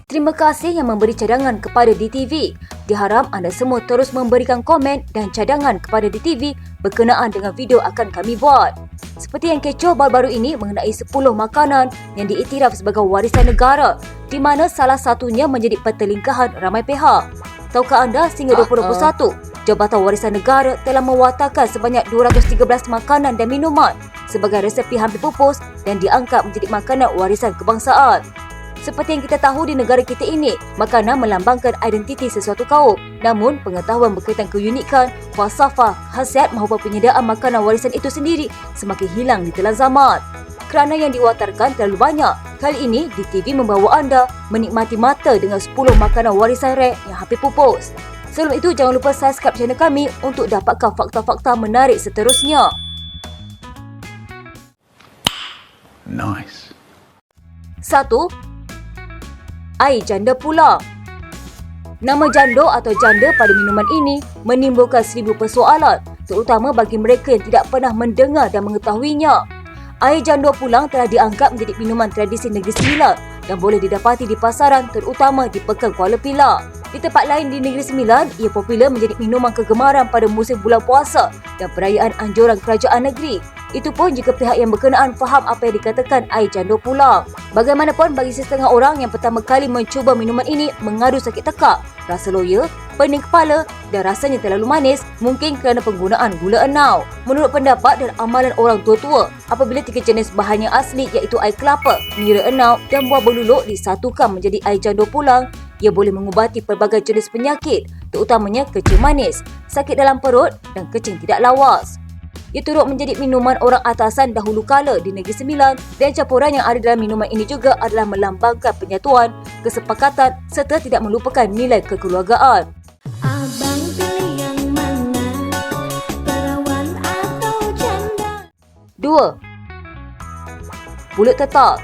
Terima kasih yang memberi cadangan kepada DTV. Diharap anda semua terus memberikan komen dan cadangan kepada DTV berkenaan dengan video akan kami buat. Seperti yang kecoh baru-baru ini mengenai 10 makanan yang diiktiraf sebagai warisan negara, di mana salah satunya menjadi pertelingkahan ramai pihak. Tahukah anda sehingga 2021, Jabatan Warisan Negara telah mewatakkan sebanyak 213 makanan dan minuman sebagai resepi hampir pupus dan diangkat menjadi makanan warisan kebangsaan. Seperti yang kita tahu di negara kita ini, makanan melambangkan identiti sesuatu kaum. Namun, pengetahuan berkaitan keunikan, falsafah, khasiat maupun penyediaan makanan warisan itu sendiri semakin hilang di telan zaman. Kerana yang diwatarkan terlalu banyak, kali ini DTV membawa anda menikmati mata dengan 10 makanan warisan rare yang hampir pupus. Sebelum itu, jangan lupa subscribe channel kami untuk dapatkan fakta-fakta menarik seterusnya. Nice. 1. Air janda pulang. Nama jando atau janda pada minuman ini menimbulkan 1000 persoalan, terutama bagi mereka yang tidak pernah mendengar dan mengetahuinya. Air jando pulang telah diangkat menjadi minuman tradisi Negeri Sembilan dan boleh didapati di pasaran, terutama di Pekan Kuala Pilah. Di tempat lain di Negeri Sembilan, ia popular menjadi minuman kegemaran pada musim bulan puasa dan perayaan anjuran kerajaan negeri. Itu pun jika pihak yang berkenaan faham apa yang dikatakan air jando pulang. Bagaimanapun, bagi setengah orang yang pertama kali mencuba minuman ini mengadu sakit tekak, rasa loya, pening kepala dan rasanya terlalu manis, mungkin kerana penggunaan gula enau. Menurut pendapat dan amalan orang tua-tua, apabila 3 jenis bahan yang asli iaitu air kelapa, nira enau dan buah beluluk disatukan menjadi air jando pulang, ia boleh mengubati pelbagai jenis penyakit, terutamanya kencing manis, sakit dalam perut dan kencing tidak lawas. Ia turut menjadi minuman orang atasan dahulu kala di Negeri Sembilan dan campuran yang ada dalam minuman ini juga adalah melambangkan penyatuan, kesepakatan serta tidak melupakan nilai kekeluargaan. Abang pilih yang mana, perawan atau janda? 2. Pulut tetal.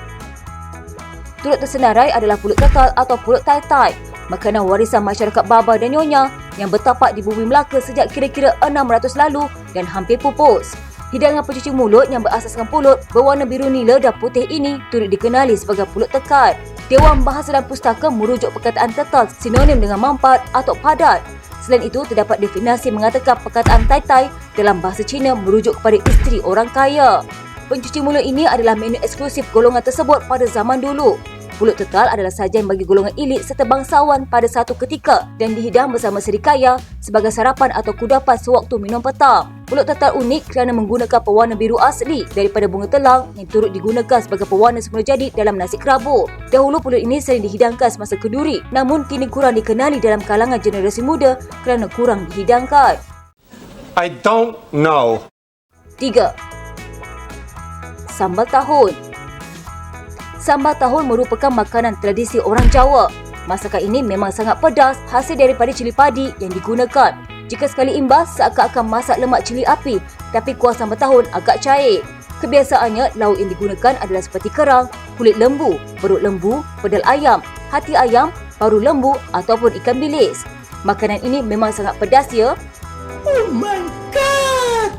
Turut tersenarai adalah pulut tetal atau pulut tai-tai, makanan warisan masyarakat Baba dan Nyonya yang bertapak di bumi Melaka sejak kira-kira 600 lalu dan hampir pupus. Hidangan pencuci mulut yang berasaskan pulut berwarna biru nila dan putih ini turut dikenali sebagai pulut tekad. Dewan Bahasa dan Pustaka merujuk perkataan tetal sinonim dengan mampat atau padat. Selain itu, terdapat definisi mengatakan perkataan tai-tai dalam bahasa Cina merujuk kepada isteri orang kaya. Pencuci mulut ini adalah menu eksklusif golongan tersebut pada zaman dulu. Pulut tetal adalah sajian bagi golongan elit serta bangsawan pada satu ketika dan dihidang bersama serikaya sebagai sarapan atau kudapan sewaktu minum petang. Pulut tetal unik kerana menggunakan pewarna biru asli daripada bunga telang yang turut digunakan sebagai pewarna semula jadi dalam nasi kerabu. Dahulu pulut ini sering dihidangkan semasa kenduri, namun kini kurang dikenali dalam kalangan generasi muda kerana kurang dihidangkan. I don't know. 3. Sambal tahun. Sambal tahun merupakan makanan tradisi orang Jawa. Masakan ini memang sangat pedas, hasil daripada cili padi yang digunakan. Jika sekali imbas, seakan-akan masak lemak cili api, tapi kuah sambal tahun agak cair. Kebiasaannya, lauk yang digunakan adalah seperti kerang, kulit lembu, perut lembu, pedal ayam, hati ayam, paru lembu ataupun ikan bilis. Makanan ini memang sangat pedas ya. Oh my god!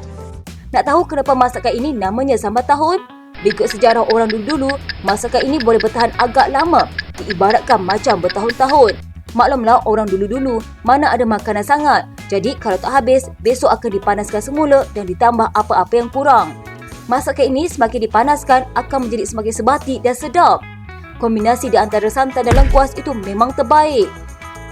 Nak tahu kenapa masakan ini namanya sambal tahun? Mengikut sejarah orang dulu-dulu, masakan ini boleh bertahan agak lama, diibaratkan macam bertahun-tahun. Maklumlah orang dulu-dulu, mana ada makanan sangat. Jadi kalau tak habis, besok akan dipanaskan semula dan ditambah apa-apa yang kurang. Masakan ini semakin dipanaskan akan menjadi semakin sebati dan sedap. Kombinasi di antara santan dan lengkuas itu memang terbaik.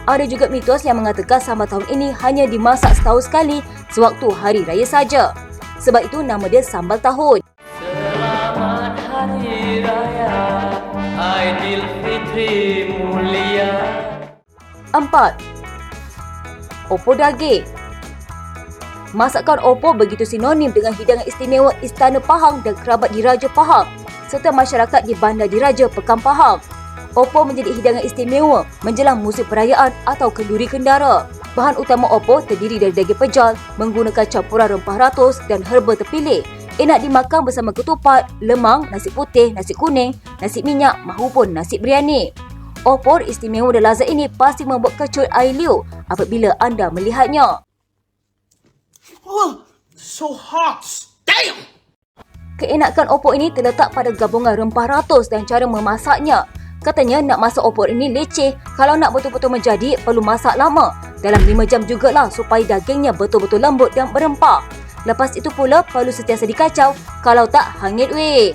Ada juga mitos yang mengatakan sambal tahun ini hanya dimasak setahun sekali sewaktu hari raya saja. Sebab itu nama dia sambal tahun. Selamat Hari Raya Aidilfitri mulia. 4. Opor daging. Masakan opor begitu sinonim dengan hidangan istimewa Istana Pahang dan kerabat diraja Pahang serta masyarakat di Bandar Diraja Pekan Pahang. Opor menjadi hidangan istimewa menjelang musim perayaan atau kenduri kendara. Bahan utama opor terdiri dari daging pejal menggunakan campuran rempah ratus dan herba terpilih. Enak dimakan bersama ketupat, lemang, nasi putih, nasi kuning, nasi minyak mahupun nasi biryani. Opor istimewa dan lazat ini pasti membuat kecut air liur apabila anda melihatnya. Oh, so hot. Damn! Keenakan opor ini terletak pada gabungan rempah ratus dan cara memasaknya. Katanya nak masak opor ini leceh, kalau nak betul-betul menjadi perlu masak lama. Dalam 5 jam jugalah supaya dagingnya betul-betul lembut dan berempah. Lepas itu pula perlu sentiasa dikacau, kalau tak hangit weh.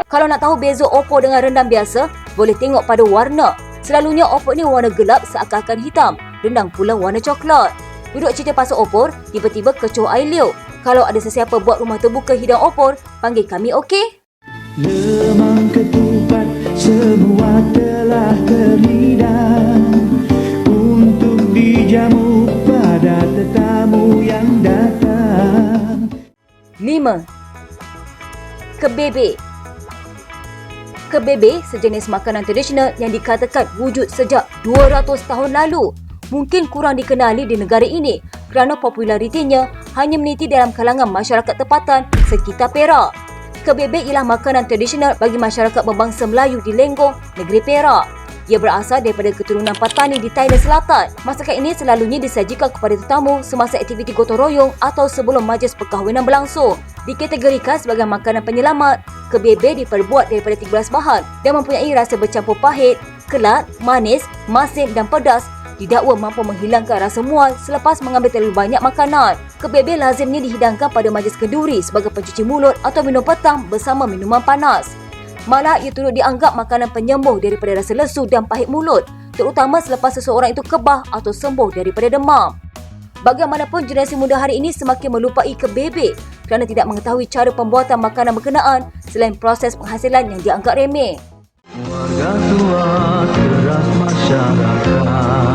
Kalau nak tahu beza opor dengan rendang biasa, boleh tengok pada warna. Selalunya opor ni warna gelap seakan-akan hitam, rendang pula warna coklat. Duduk cerita pasal opor, tiba-tiba kecoh air liur. Kalau ada sesiapa buat rumah terbuka hidang opor, panggil kami okey? Lemang ketupat semua telah terhidang untuk dijamu pada tetamu yang datang. 5. Kebebek. Kebebek sejenis makanan tradisional yang dikatakan wujud sejak 200 tahun lalu. Mungkin kurang dikenali di negara ini kerana popularitinya hanya meniti dalam kalangan masyarakat tempatan sekitar Perak. Kebebek ialah makanan tradisional bagi masyarakat berbangsa Melayu di Lenggong, negeri Perak. Ia berasal daripada keturunan Patani di Thailand Selatan. Masakan ini selalunya disajikan kepada tetamu semasa aktiviti gotong royong atau sebelum majlis perkahwinan berlangsung. Dikategorikan sebagai makanan penyelamat, kebebek diperbuat daripada 13 bahan dan mempunyai rasa bercampur pahit, kelat, manis, masin dan pedas. Didakwa mampu menghilangkan rasa mual selepas mengambil terlalu banyak makanan. Kebebek lazimnya dihidangkan pada majlis kenduri sebagai pencuci mulut atau minum petang bersama minuman panas. Malah ia turut dianggap makanan penyembuh daripada rasa lesu dan pahit mulut, terutama selepas seseorang itu kebah atau sembuh daripada demam. Bagaimanapun, generasi muda hari ini semakin melupai kebebek kerana tidak mengetahui cara pembuatan makanan berkenaan selain proses penghasilan yang dianggap remeh. Warga tua keras masyarakat,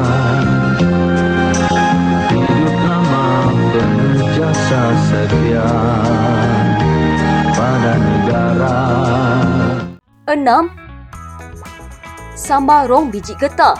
hidup lama berjasa setia pada negara. 6. Sambal rong biji getah.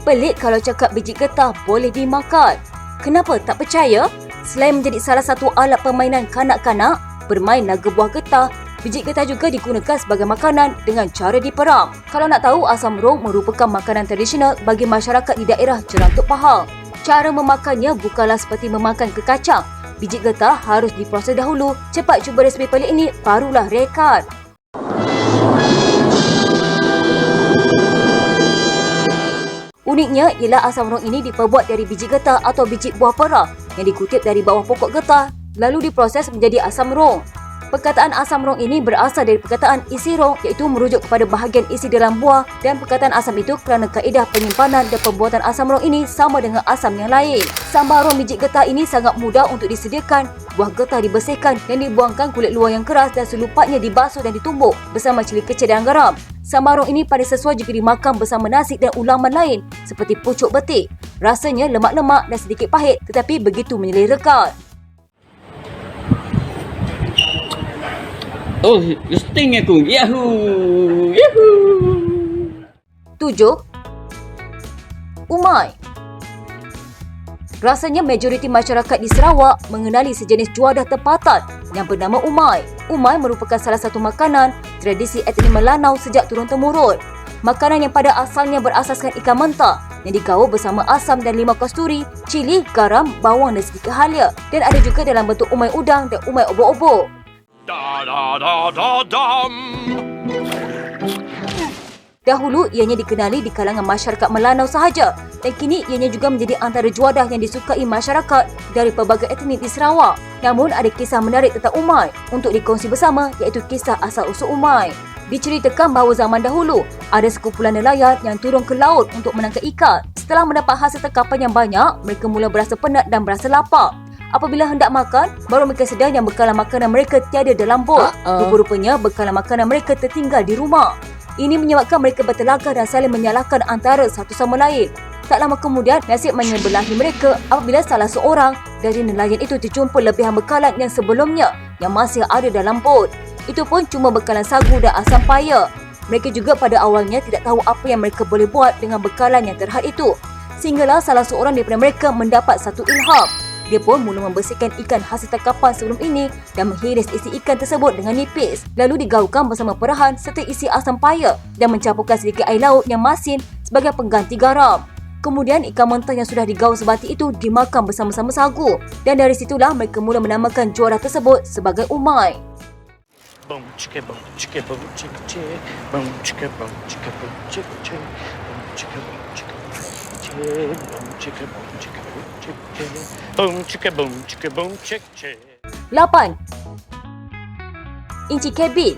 Pelik kalau cakap biji getah boleh dimakan. Kenapa tak percaya? Selain menjadi salah satu alat permainan kanak-kanak, bermain naga buah getah, biji getah juga digunakan sebagai makanan dengan cara diperam. Kalau nak tahu, asam rong merupakan makanan tradisional bagi masyarakat di daerah Jerantuk Pahang. Cara memakannya bukanlah seperti memakan kekacang. Biji getah harus diproses dahulu. Cepat cuba resipi pelik ini, barulah rekod. Uniknya ialah asam rong ini diperbuat dari biji getah atau biji buah pera yang dikutip dari bawah pokok getah lalu diproses menjadi asam rong. Perkataan asam rong ini berasal dari perkataan isi rong, iaitu merujuk kepada bahagian isi dalam buah, dan perkataan asam itu kerana kaedah penyimpanan dan pembuatan asam rong ini sama dengan asam yang lain. Sambal rong biji getah ini sangat mudah untuk disediakan. Buah getah dibersihkan dan dibuangkan kulit luar yang keras dan selupatnya dibasuh dan ditumbuk bersama cili kecil dan garam. Sambal rong ini paling sesuai jika dimakan bersama nasi dan ulaman lain seperti pucuk betik. Rasanya lemak-lemak dan sedikit pahit tetapi begitu menyelerakan. Oh, sting aku. Yahoo! Yahoo! 7. Umai. Rasanya majoriti masyarakat di Sarawak mengenali sejenis juadah tempatan yang bernama umai. Umai merupakan salah satu makanan tradisi etnik Melanau sejak turun-temurun. Makanan yang pada asalnya berasaskan ikan mentah yang digaul bersama asam dan limau kasturi, cili, garam, bawang dan sedikit halia. Dan ada juga dalam bentuk umai udang dan umai obok-obok. Dahulu ianya dikenali di kalangan masyarakat Melanau sahaja dan kini ianya juga menjadi antara juadah yang disukai masyarakat dari pelbagai etnik di Sarawak. Namun ada kisah menarik tentang umai untuk dikongsi bersama, iaitu kisah asal-usul umai. Diceritakan bahawa zaman dahulu ada sekumpulan nelayan yang turun ke laut untuk menangkap ikan. Setelah mendapat hasil tangkapan yang banyak, mereka mula berasa penat dan berasa lapar. Apabila hendak makan, baru mereka sedar yang bekalan makanan mereka tiada dalam bot. Rupa-rupanya bekalan makanan mereka tertinggal di rumah. Ini menyebabkan mereka bertelagah dan saling menyalahkan antara satu sama lain. Tak lama kemudian, nasib menyebelahi mereka apabila salah seorang dari nelayan itu terjumpa lebihan bekalan yang sebelumnya yang masih ada dalam bot. Itu pun cuma bekalan sagu dan asam paya. Mereka juga pada awalnya tidak tahu apa yang mereka boleh buat dengan bekalan yang terhad itu. Sehinggalah salah seorang daripada mereka mendapat satu ilham. Dia pun mula membersihkan ikan hasil tangkapan sebelum ini dan menghiris isi ikan tersebut dengan nipis. Lalu digaulkan bersama perahan serta isi asam paya dan mencampurkan sedikit air laut yang masin sebagai pengganti garam. Kemudian ikan mentah yang sudah digaul sebati itu dimakan bersama-sama sagu dan dari situlah mereka mula menamakan juara tersebut sebagai umai. Boom chicka boom chicka boom chicka chicka boom chicka boom chicka boom chicka chicka boom chicka boom chicka boom chicka boom chicka boom chicka boom chicka boom chicka boom chicka. 8. Inci kabin.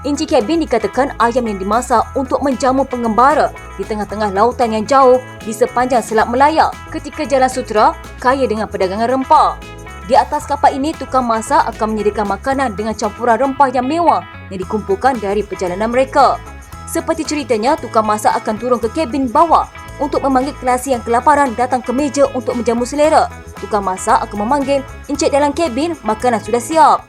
Inci kabin dikatakan ayam yang dimasak untuk menjamu pengembara di tengah-tengah lautan yang jauh di sepanjang Selat Melaya ketika Jalan Sutera kaya dengan perdagangan rempah. Di atas kapal ini, tukang masak akan menyediakan makanan dengan campuran rempah yang mewah yang dikumpulkan dari perjalanan mereka. Seperti ceritanya, tukang masak akan turun ke kabin bawah untuk memanggil kelasi yang kelaparan datang ke meja untuk menjamu selera. Tukang masak akan memanggil, "Encik dalam kabin, makanan sudah siap."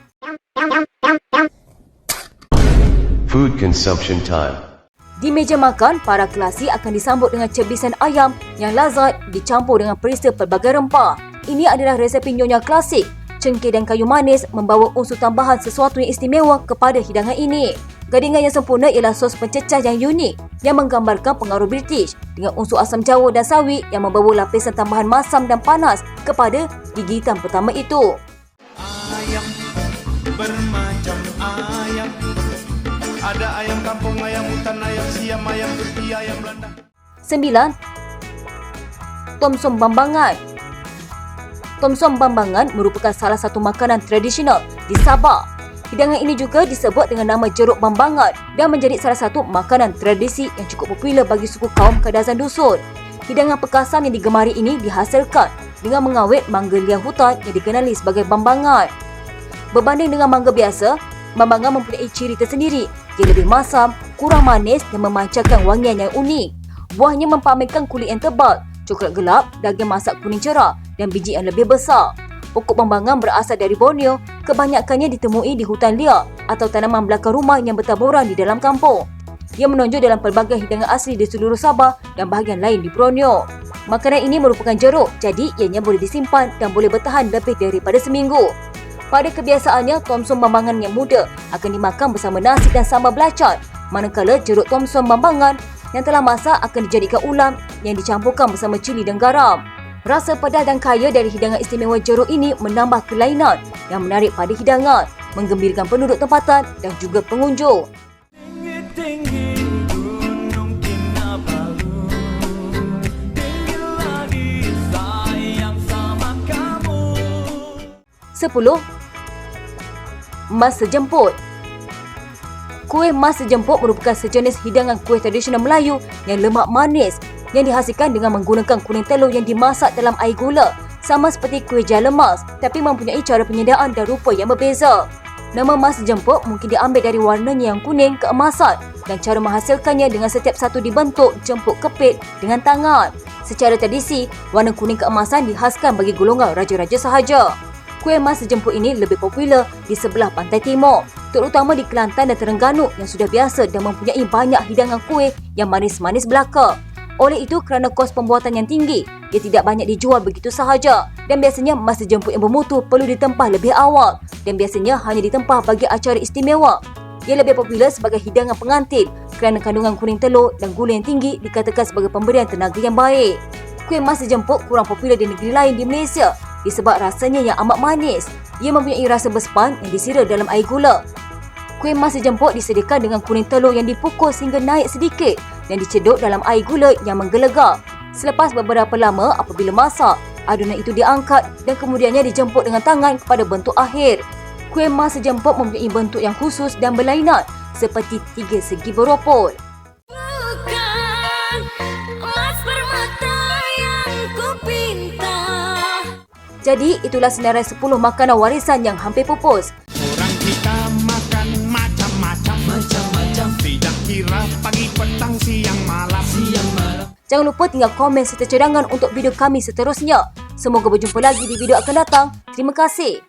Food consumption time. Di meja makan, para kelasi akan disambut dengan cebisan ayam yang lazat dicampur dengan perisa pelbagai rempah. Ini adalah resepi nyonya klasik. Cengkeh dan kayu manis membawa unsur tambahan sesuatu yang istimewa kepada hidangan ini. Gadingan yang sempurna ialah sos pencecah yang unik yang menggambarkan pengaruh British dengan unsur asam jawa dan sawit yang membawa lapisan tambahan masam dan panas kepada gigitan pertama itu. Ayam bermacam ayam. Ada ayam kampung, ayam hutan, ayam siam, ayam Turki, ayam Belanda. 9. Tomsom Bambangan. Tomsom Bambangan merupakan salah satu makanan tradisional di Sabah. Hidangan ini juga disebut dengan nama jeruk bambangan dan menjadi salah satu makanan tradisi yang cukup popular bagi suku kaum Kadazan Dusun. Hidangan pekasan yang digemari ini dihasilkan dengan mengawet mangga liang hutan yang dikenali sebagai bambangan. Berbanding dengan mangga biasa, bambangan mempunyai ciri tersendiri. Ia lebih masam, kurang manis dan memancarkan wangian yang unik. Buahnya mempamerkan kulit yang tebal, coklat gelap, daging masak kuning cerah dan biji yang lebih besar. Pokok bambangan berasal dari Borneo, kebanyakannya ditemui di hutan liar atau tanaman belakang rumah yang bertaburan di dalam kampung. Ia menonjol dalam pelbagai hidangan asli di seluruh Sabah dan bahagian lain di Borneo. Makanan ini merupakan jeruk, jadi ianya boleh disimpan dan boleh bertahan lebih daripada seminggu. Pada kebiasaannya, tomsom bambangan yang muda akan dimakan bersama nasi dan sambal belacan, manakala jeruk tomsom bambangan yang telah masak akan dijadikan ulam yang dicampurkan bersama cili dan garam. Rasa pedas dan kaya dari hidangan istimewa jeruk ini menambah kelainan yang menarik pada hidangan, menggembirakan penduduk tempatan dan juga pengunjung. Tinggi gunung Kinabalu, tinggi lagi sayang sama kamu. 10. Mas Sejemput. Kuih mas sejemput merupakan sejenis hidangan kuih tradisional Melayu yang lemak manis yang dihasilkan dengan menggunakan kuning telur yang dimasak dalam air gula, sama seperti kuih jalemas tapi mempunyai cara penyediaan dan rupa yang berbeza. Nama mas sejemput mungkin diambil dari warnanya yang kuning keemasan dan cara menghasilkannya dengan setiap satu dibentuk jemput kepit dengan tangan. Secara tradisi, warna kuning keemasan dihaskan bagi golongan raja-raja sahaja. Kuih mas sejemput ini lebih popular di sebelah pantai timur, terutama di Kelantan dan Terengganu yang sudah biasa dan mempunyai banyak hidangan kuih yang manis-manis belaka. Oleh itu, kerana kos pembuatan yang tinggi, ia tidak banyak dijual begitu sahaja dan biasanya mas sejemput yang bermutu perlu ditempah lebih awal dan biasanya hanya ditempah bagi acara istimewa. Ia lebih popular sebagai hidangan pengantin kerana kandungan kuning telur dan gula yang tinggi dikatakan sebagai pemberian tenaga yang baik. Kuih mas sejemput kurang popular di negeri lain di Malaysia disebab rasanya yang amat manis. Ia mempunyai rasa berspan yang disira dalam air gula. Kuih mas sejemput disediakan dengan kuning telur yang dipukul sehingga naik sedikit dan dicedok dalam air gula yang menggelegak. Selepas beberapa lama apabila masak, adunan itu diangkat dan kemudiannya dijemput dengan tangan kepada bentuk akhir. Kuih mas sejemput mempunyai bentuk yang khusus dan berlainan seperti tiga segi beropol. Bukan emas permata yang ku pinta. Jadi itulah senarai 10 makanan warisan yang hampir pupus. Orang kita makan macam-macam. Tidak kira pagi, petang, siang, malam. Jangan lupa tinggal komen serta cadangan untuk video kami seterusnya. Semoga berjumpa lagi di video akan datang. Terima kasih.